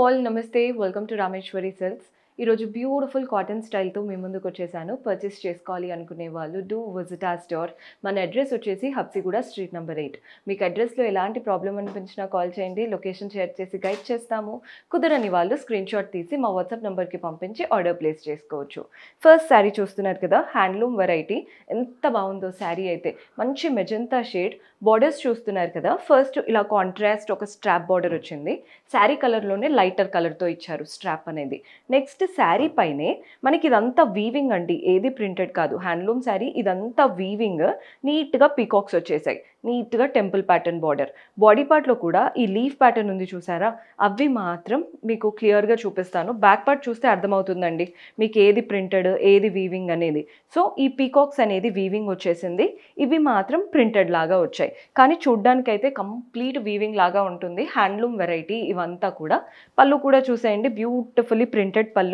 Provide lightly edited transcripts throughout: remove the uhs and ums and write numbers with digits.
All నమస్తే welcome to Rameshwari silks. ఈరోజు beautiful cotton స్టైల్తో మీ ముందుకు వచ్చేసాను. పర్చేస్ చేసుకోవాలి అనుకునే వాళ్ళు డూ విజిట్ ఆ స్టోర్. మన అడ్రస్ వచ్చేసి హబ్సిగూడ స్ట్రీట్ నెంబర్ 8. మీకు అడ్రస్లో ఎలాంటి ప్రాబ్లం అనిపించినా కాల్ చేయండి, లొకేషన్ షేర్ చేసి గైడ్ చేస్తాము. కుదరని వాళ్ళు స్క్రీన్ షాట్ తీసి మా వాట్సాప్ నెంబర్కి పంపించి ఆర్డర్ ప్లేస్ చేసుకోవచ్చు. ఫస్ట్ శారీ చూస్తున్నారు కదా, హ్యాండ్లూమ్ వెరైటీ. ఎంత బాగుందో శారీ అయితే, మంచి మెజంతా షేడ్. బార్డర్స్ చూస్తున్నారు కదా, ఫస్ట్ ఇలా కాంట్రాస్ట్ ఒక స్ట్రాప్ బార్డర్ వచ్చింది. శారీ కలర్లోనే లైటర్ కలర్తో ఇచ్చారు స్ట్రాప్ అనేది. నెక్స్ట్ శారీ పైనే మనకి ఇదంతా వీవింగ్ అండి, ఏది ప్రింటెడ్ కాదు. హ్యాండ్లూమ్ శారీ ఇదంతా వీవింగ్, నీట్గా పీకాక్స్ వచ్చేసాయి, నీట్గా టెంపుల్ ప్యాటర్న్ బార్డర్. బాడీ పార్ట్లో కూడా ఈ లీఫ్ ప్యాటర్న్ ఉంది చూసారా, అవి మాత్రం మీకు క్లియర్గా చూపిస్తాను. బ్యాక్ పార్ట్ చూస్తే అర్థమవుతుందండి మీకు ఏది ప్రింటెడ్ ఏది వీవింగ్ అనేది. సో ఈ పీకాక్స్ అనేది వీవింగ్ వచ్చేసింది, ఇవి మాత్రం ప్రింటెడ్ లాగా వచ్చాయి. కానీ చూడ్డానికైతే కంప్లీట్ వీవింగ్ లాగా ఉంటుంది. హ్యాండ్లూమ్ వెరైటీ ఇవంతా కూడా. పళ్ళు కూడా చూసేయండి, బ్యూటిఫుల్లీ ప్రింటెడ్ పళ్ళు.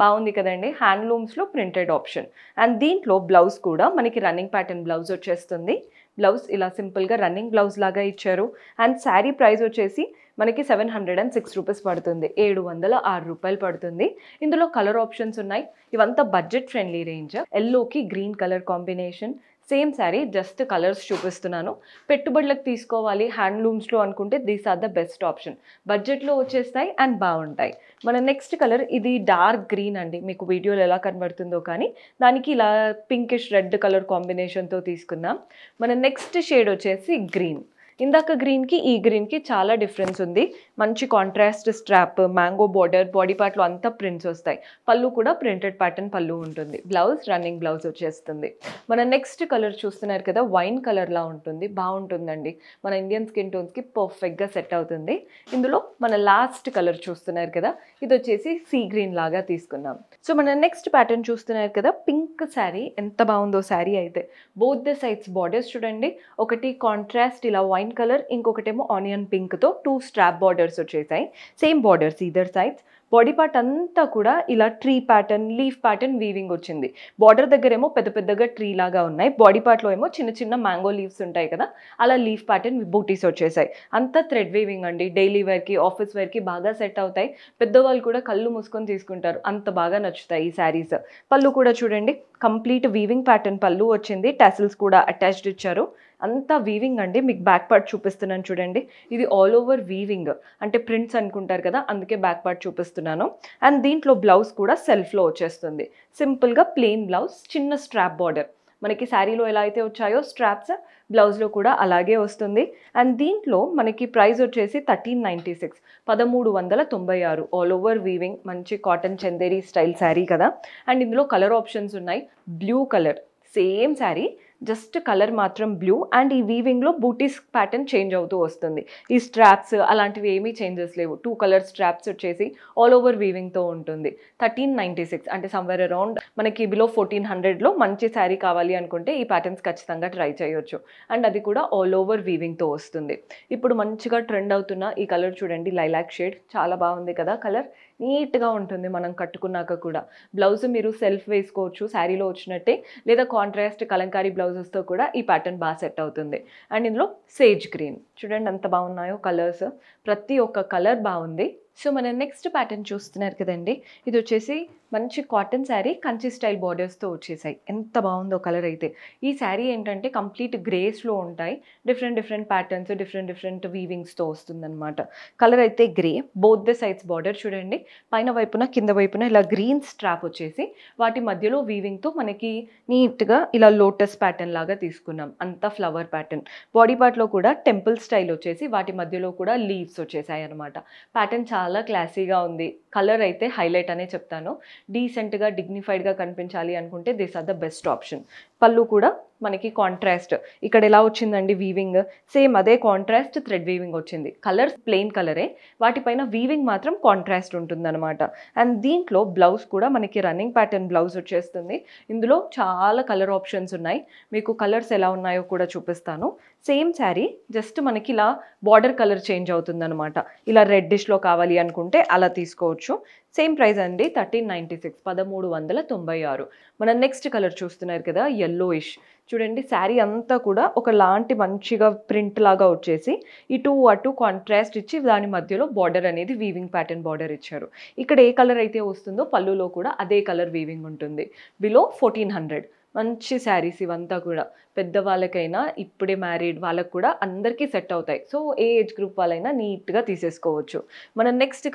బాగుంది కదండి, హ్యాండ్లూమ్స్లో ప్రింటెడ్ ఆప్షన్. అండ్ దీంట్లో బ్లౌజ్ కూడా మనకి రన్నింగ్ ప్యాటర్న్ బ్లౌజ్ వచ్చేస్తుంది. బ్లౌజ్ ఇలా సింపుల్గా రన్నింగ్ బ్లౌజ్ లాగా ఇచ్చారు. అండ్ శారీ ప్రైస్ వచ్చేసి మనకి 706 రూపీస్ పడుతుంది, 706 రూపాయలు పడుతుంది. ఇందులో కలర్ ఆప్షన్స్ ఉన్నాయి. ఇవంతా బడ్జెట్ ఫ్రెండ్లీ రేంజ్. ఎల్లోకి green colour combination. Same sari, just colours చూపిస్తున్నాను. పెట్టుబడులకు తీసుకోవాలి హ్యాండ్లూమ్స్లో అనుకుంటే these are the best option. బడ్జెట్లో వచ్చేస్తాయి అండ్ బాగుంటాయి. మన నెక్స్ట్ కలర్ ఇది డార్క్ గ్రీన్ అండి, మీకు వీడియోలో ఎలా కనబడుతుందో కానీ దానికి ఇలా పింకిష్ రెడ్ కలర్ కాంబినేషన్తో తీసుకుందాం. మన నెక్స్ట్ షేడ్ వచ్చేసి గ్రీన్. ఇందాక గ్రీన్కి ఈ గ్రీన్కి చాలా డిఫరెన్స్ ఉంది. మంచి contrast strap, mango border, body పార్ట్లో అంతా ప్రింట్స్ వస్తాయి. పళ్ళు కూడా ప్రింటెడ్ ప్యాటర్న్ పళ్ళు ఉంటుంది. బ్లౌజ్ రన్నింగ్ బ్లౌజ్ వచ్చేస్తుంది. మన నెక్స్ట్ కలర్ చూస్తున్నారు కదా, వైన్ కలర్లా ఉంటుంది, బాగుంటుందండి. మన ఇండియన్ స్కిన్ టోన్స్కి పర్ఫెక్ట్గా సెట్ అవుతుంది. ఇందులో మన లాస్ట్ కలర్ చూస్తున్నారు కదా, ఇది వచ్చేసి సీ గ్రీన్ లాగా తీసుకున్నాం. సో మన నెక్స్ట్ ప్యాటర్న్ చూస్తున్నారు కదా, పింక్ శారీ. ఎంత బాగుందో శారీ అయితే. బోత్ ద సైడ్స్ బార్డర్స్ చూడండి, ఒకటి కాంట్రాస్ట్ ఇలా వైన్ కలర్, ఇంకొకటేమో ఆనియన్ పింక్ తో 2 స్ట్రాప్ బార్డర్స్ వచ్చేసాయి. Same borders either sides. Body part అంతా కూడా ఇలా tree pattern, leaf pattern weaving వచ్చింది. బార్డర్ దగ్గర ఏమో పెద్ద పెద్దగా ట్రీ లాగా ఉన్నాయి, బాడీ పార్ట్లో ఏమో చిన్న చిన్న మ్యాంగో లీవ్స్ ఉంటాయి కదా, అలా లీఫ్ ప్యాటర్న్ బూటీస్ వచ్చేసాయి. అంతా థ్రెడ్ వీవింగ్ అండి. డైలీ వేర్కి, ఆఫీస్ వేర్కి బాగా సెట్ అవుతాయి. పెద్దవాళ్ళు కూడా కళ్ళు మూసుకొని తీసుకుంటారు, అంత బాగా నచ్చుతాయి ఈ శారీస్. పళ్ళు కూడా చూడండి, కంప్లీట్ వీవింగ్ ప్యాటర్న్ పళ్ళు వచ్చింది. టాసిల్స్ కూడా అటాచ్డ్ ఇచ్చారు. అంతా వీవింగ్ అండి. మీకు బ్యాక్ పార్ట్ చూపిస్తున్నాను చూడండి, ఇది ఆల్ ఓవర్ వీవింగ్, అంటే ప్రింట్స్ అనుకుంటారు కదా, అందుకే బ్యాక్ పార్ట్ చూపిస్తున్నాను. అండ్ దీంట్లో బ్లౌజ్ కూడా సెల్ఫ్లో వచ్చేస్తుంది. సింపుల్గా ప్లెయిన్ బ్లౌజ్, చిన్న స్ట్రాప్ బార్డర్. మనకి శారీలో ఎలా అయితే వచ్చాయో స్ట్రాప్స్, బ్లౌజ్లో కూడా అలాగే వస్తుంది. అండ్ దీంట్లో మనకి ప్రైస్ వచ్చేసి 1396, 1396. ఆల్ ఓవర్ వీవింగ్, మంచి కాటన్ చందేరి స్టైల్ శారీ కదా. అండ్ ఇందులో కలర్ ఆప్షన్స్ ఉన్నాయి. Blue colour, same sari, just colour మాత్రం బ్లూ. అండ్ ఈ వీవింగ్లో బూటీస్ ప్యాటర్న్ చేంజ్ అవుతూ వస్తుంది. ఈ స్ట్రాప్స్ అలాంటివి ఏమీ చేంజెస్ లేవు. 2 కలర్ స్ట్రాప్స్ వచ్చేసి ఆల్ ఓవర్ వీవింగ్తో ఉంటుంది. 1396 అంటే సమ్వేర్ అరౌండ్ మనకి బిలో 1400లో మంచి శారీ కావాలి అనుకుంటే ఈ ప్యాటర్న్స్ ఖచ్చితంగా ట్రై చేయొచ్చు. అండ్ అది కూడా ఆల్ ఓవర్ వీవింగ్తో వస్తుంది. ఇప్పుడు మంచిగా ట్రెండ్ అవుతున్న ఈ కలర్ చూడండి, లైలాక్ షేడ్. చాలా బాగుంది కదా కలర్, నీట్గా ఉంటుంది మనం కట్టుకున్నాక కూడా. బ్లౌజ్ మీరు సెల్ఫ్ వేసుకోవచ్చు శారీలో వచ్చినట్టే, లేదా కాంట్రాస్ట్ కలంకారీ బ్లౌజెస్తో కూడా ఈ ప్యాటర్న్ బాగా సెట్ అవుతుంది. అండ్ ఇందులో సేజ్ గ్రీన్ చూడండి ఎంత బాగున్నాయో కలర్స్, ప్రతి ఒక్క కలర్ బాగుంది. సో మన నెక్స్ట్ ప్యాటర్న్ చూస్తున్నారు కదండి, ఇది వచ్చేసి మంచి కాటన్ శారీ, కంచి స్టైల్ బార్డర్స్తో వచ్చేసాయి. ఎంత బాగుందో కలర్ అయితే. ఈ శారీ ఏంటంటే కంప్లీట్ గ్రేస్లో ఉంటాయి, డిఫరెంట్ ప్యాటర్న్స్, డిఫరెంట్ వీవింగ్స్తో వస్తుందన్నమాట. కలర్ అయితే grey. Both the sides border చూడండి, పైన వైపున కింద వైపున ఇలా గ్రీన్ స్ట్రాప్ వచ్చేసి వాటి మధ్యలో వీవింగ్తో మనకి నీట్గా ఇలా లోటస్ ప్యాటర్న్ లాగా తీసుకున్నాం. అంతా ఫ్లవర్ ప్యాటర్న్. బాడీ పార్ట్లో కూడా టెంపుల్ స్టైల్ వచ్చేసి వాటి మధ్యలో కూడా లీవ్స్ వచ్చేసాయి అనమాట. ప్యాటర్న్ చాలా క్లాసీగా ఉంది. కలర్ అయితే హైలైట్ అనే చెప్తాను. డీసెంట్గా డిగ్నిఫైడ్గా కనిపించాలి అనుకుంటే this are the best option. పళ్ళు కూడా మనకి కాంట్రాస్ట్, ఇక్కడ ఎలా వచ్చిందండి వీవింగ్, సేమ్ అదే కాంట్రాస్ట్ థ్రెడ్ వీవింగ్ వచ్చింది. కలర్ ప్లెయిన్ కలరే, వాటిపైన వీవింగ్ మాత్రం కాంట్రాస్ట్ ఉంటుందన్నమాట. అండ్ దీంట్లో బ్లౌజ్ కూడా మనకి రన్నింగ్ ప్యాటర్న్ బ్లౌజ్ వచ్చేస్తుంది. ఇందులో చాలా కలర్ ఆప్షన్స్ ఉన్నాయి, మీకు కలర్స్ ఎలా ఉన్నాయో కూడా చూపిస్తాను. సేమ్ శారీ, జస్ట్ మనకి ఇలా బార్డర్ కలర్ చేంజ్ అవుతుందన్నమాట. ఇలా రెడ్డిష్లో కావాలి అనుకుంటే అలా తీసుకోవచ్చు. సేమ్ ప్రైస్ అండి, 1396, 1396. మన నెక్స్ట్ కలర్ చూస్తున్నారు కదా, yellowish. చూడండి శారీ అంతా కూడా ఒకలాంటి మంచిగా ప్రింట్ లాగా వచ్చేసి ఇటు అటు కాంట్రాస్ట్ ఇచ్చి దాని మధ్యలో బార్డర్ అనేది వీవింగ్ ప్యాటర్న్ బార్డర్ ఇచ్చారు. ఇక్కడ ఏ కలర్ అయితే వస్తుందో పళ్ళులో కూడా అదే కలర్ వీవింగ్ ఉంటుంది. బిలో 1400. మంచి శారీస్ ఇవంతా కూడా పెద్దవాళ్ళకైనా ఇప్పుడే మ్యారీడ్ వాళ్ళకు కూడా అందరికీ సెట్ అవుతాయి. సో ఏ ఏజ్ గ్రూప్ వాళ్ళైనా నీట్గా తీసేసుకోవచ్చు. మన నెక్స్ట్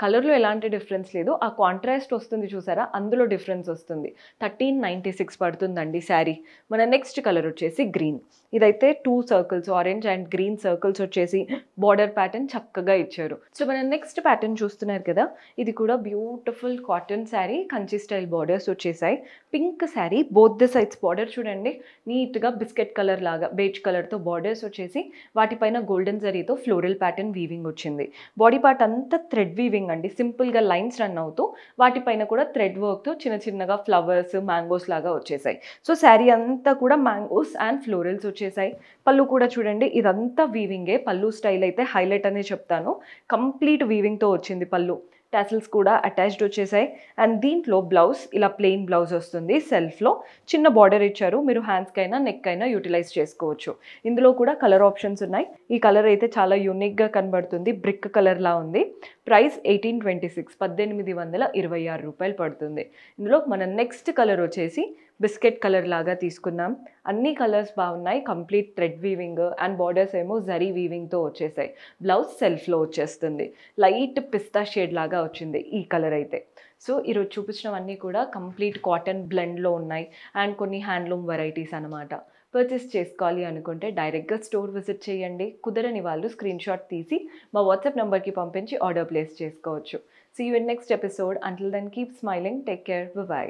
కలర్లో ఎలాంటి డిఫరెన్స్ లేదు. ఆ కాంట్రాస్ట్ వస్తుంది చూసారా, అందులో డిఫరెన్స్ వస్తుంది. 1396 పడుతుందండి శారీ. మన నెక్స్ట్ కలర్ వచ్చేసి గ్రీన్. ఇదైతే 2 circles, orange and green circles వచ్చేసి బార్డర్ ప్యాటర్న్ చక్కగా ఇచ్చారు. సో మన నెక్స్ట్ ప్యాటర్న్ చూస్తున్నారు కదా, ఇది కూడా beautiful cotton sari, Kanchi style borders వచ్చేసాయి. Pink sari, both the sides border చూడండి నీట్గా బిస్కెట్ కలర్ లాగా బేజ్ కలర్తో బార్డర్స్ వచ్చేసి వాటిపైన గోల్డెన్ జరీతో ఫ్లోరల్ ప్యాటర్న్ వీవింగ్ వచ్చింది. బాడీ పార్ట్ అంతా థ్రెడ్ వీవింగ్ అండి, సింపుల్గా లైన్స్ రన్ అవుతూ వాటిపైన కూడా థ్రెడ్ వర్క్తో చిన్న చిన్నగా ఫ్లవర్స్ మ్యాంగోస్ లాగా వచ్చేసాయి. సో శారీ అంతా కూడా మ్యాంగోస్ అండ్ ఫ్లోరల్స్ వచ్చేసాయి. పళ్ళు కూడా చూడండి ఇదంతా వీవింగే. పళ్ళు స్టైల్ అయితే హైలైట్ అనే చెప్తాను. కంప్లీట్ వీవింగ్తో వచ్చింది పళ్ళు. టాసిల్స్ కూడా అటాచ్డ్ వచ్చేసాయి. అండ్ దీంట్లో బ్లౌజ్ ఇలా ప్లెయిన్ బ్లౌజ్ వస్తుంది. సెల్ఫ్లో చిన్న బార్డర్ ఇచ్చారు. మీరు హ్యాండ్స్కి అయినా నెక్ అయినా యూటిలైజ్ చేసుకోవచ్చు. ఇందులో కూడా కలర్ ఆప్షన్స్ ఉన్నాయి. ఈ కలర్ అయితే చాలా యూనిక్గా కనబడుతుంది, బ్రిక్ కలర్లా ఉంది. ప్రైస్ 1826, 1826 రూపాయలు పడుతుంది. ఇందులో మన నెక్స్ట్ కలర్ వచ్చేసి బిస్కెట్ కలర్ లాగా తీసుకున్నాం. అన్ని కలర్స్ బాగున్నాయి. Complete thread weaving and borders ఏమో జరీ వీవింగ్తో వచ్చేసాయి. బ్లౌజ్ సెల్ఫ్లో వచ్చేస్తుంది. లైట్ పిస్తా షేడ్ లాగా వచ్చింది ఈ కలర్ అయితే. సో ఈరోజు చూపించినవన్నీ కూడా కంప్లీట్ కాటన్ బ్లెండ్లో ఉన్నాయి అండ్ కొన్ని హ్యాండ్లూమ్ వెరైటీస్ అనమాట. పర్చేస్ చేసుకోవాలి అనుకుంటే డైరెక్ట్గా స్టోర్ విజిట్ చేయండి. కుదరని వాళ్ళు స్క్రీన్ షాట్ తీసి మా వాట్సాప్ నెంబర్కి పంపించి ఆర్డర్ ప్లేస్ చేసుకోవచ్చు. See you in next episode. Until then keep smiling. Take care. By.